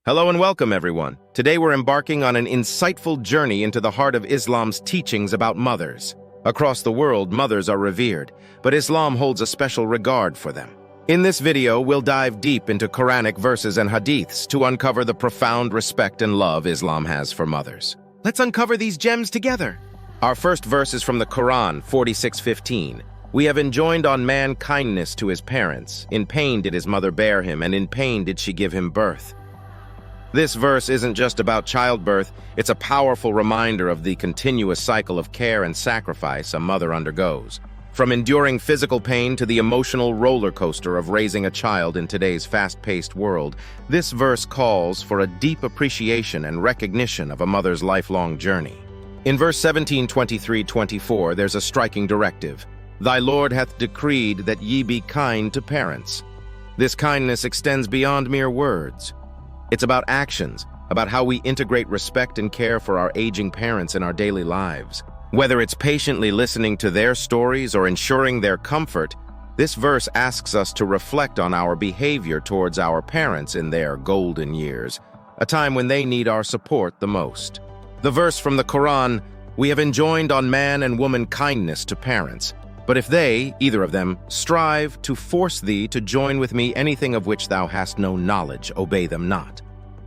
Hello and welcome, everyone. Today we're embarking on an insightful journey into the heart of Islam's teachings about mothers. Across the world, mothers are revered, but Islam holds a special regard for them. In this video, we'll dive deep into Quranic verses and hadiths to uncover the profound respect and love Islam has for mothers. Let's uncover these gems together. Our first verse is from the Quran, 46:15. We have enjoined on man kindness to his parents. In pain did his mother bear him, and in pain did she give him birth. This verse isn't just about childbirth, it's a powerful reminder of the continuous cycle of care and sacrifice a mother undergoes. From enduring physical pain to the emotional roller coaster of raising a child in today's fast-paced world, this verse calls for a deep appreciation and recognition of a mother's lifelong journey. In verse 17:23-24, there's a striking directive. Thy Lord hath decreed that ye be kind to parents. This kindness extends beyond mere words. It's about actions, about how we integrate respect and care for our aging parents in our daily lives. Whether it's patiently listening to their stories or ensuring their comfort, this verse asks us to reflect on our behavior towards our parents in their golden years, a time when they need our support the most. The verse from the Quran, we have enjoined on man and woman kindness to parents. But if they, either of them, strive to force thee to join with me anything of which thou hast no knowledge, obey them not.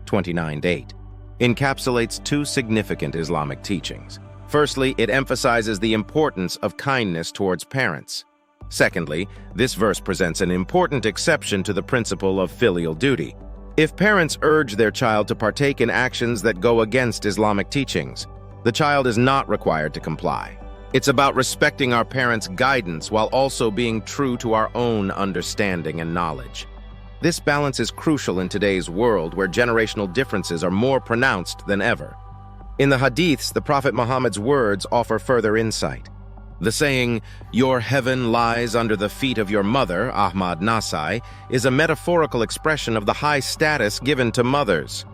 29:8 encapsulates two significant Islamic teachings. Firstly, it emphasizes the importance of kindness towards parents. Secondly, this verse presents an important exception to the principle of filial duty. If parents urge their child to partake in actions that go against Islamic teachings, the child is not required to comply. It's about respecting our parents' guidance while also being true to our own understanding and knowledge. This balance is crucial in today's world where generational differences are more pronounced than ever. In the hadiths, the Prophet Muhammad's words offer further insight. The saying, "Your heaven lies under the feet of your mother," Ahmad Nasai, is a metaphorical expression of the high status given to mothers.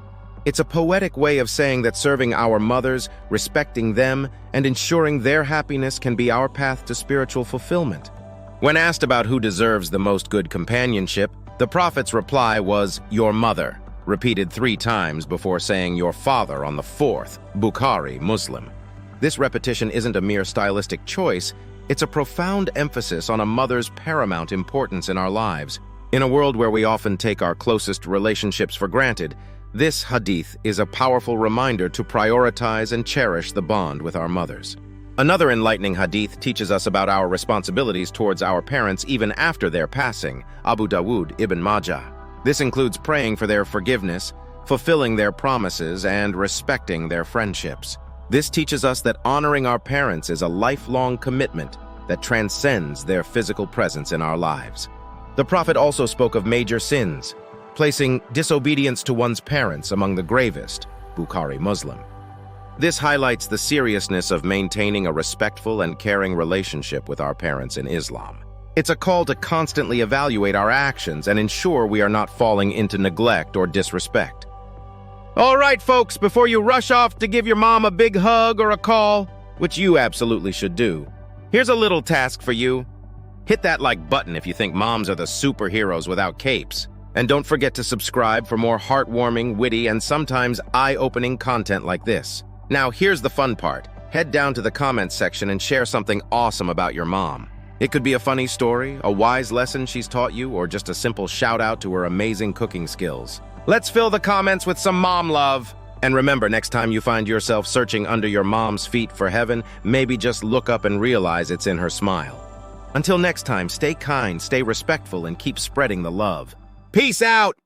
It's a poetic way of saying that serving our mothers, respecting them, and ensuring their happiness can be our path to spiritual fulfillment. When asked about who deserves the most good companionship, the Prophet's reply was, "Your mother," repeated 3 times before saying "your father" on the 4th, Bukhari, Muslim. This repetition isn't a mere stylistic choice, it's a profound emphasis on a mother's paramount importance in our lives. In a world where we often take our closest relationships for granted, this hadith is a powerful reminder to prioritize and cherish the bond with our mothers. Another enlightening hadith teaches us about our responsibilities towards our parents even after their passing, Abu Dawud, Ibn Majah. This includes praying for their forgiveness, fulfilling their promises, and respecting their friendships. This teaches us that honoring our parents is a lifelong commitment that transcends their physical presence in our lives. The Prophet also spoke of major sins, placing disobedience to one's parents among the gravest, Bukhari, Muslim. This highlights the seriousness of maintaining a respectful and caring relationship with our parents in Islam. It's a call to constantly evaluate our actions and ensure we are not falling into neglect or disrespect. All right, folks, before you rush off to give your mom a big hug or a call, which you absolutely should do, here's a little task for you. Hit that like button if you think moms are the superheroes without capes. And don't forget to subscribe for more heartwarming, witty, and sometimes eye-opening content like this. Now, here's the fun part. Head down to the comments section and share something awesome about your mom. It could be a funny story, a wise lesson she's taught you, or just a simple shout-out to her amazing cooking skills. Let's fill the comments with some mom love. And remember, next time you find yourself searching under your mom's feet for heaven, maybe just look up and realize it's in her smile. Until next time, stay kind, stay respectful, and keep spreading the love. Peace out!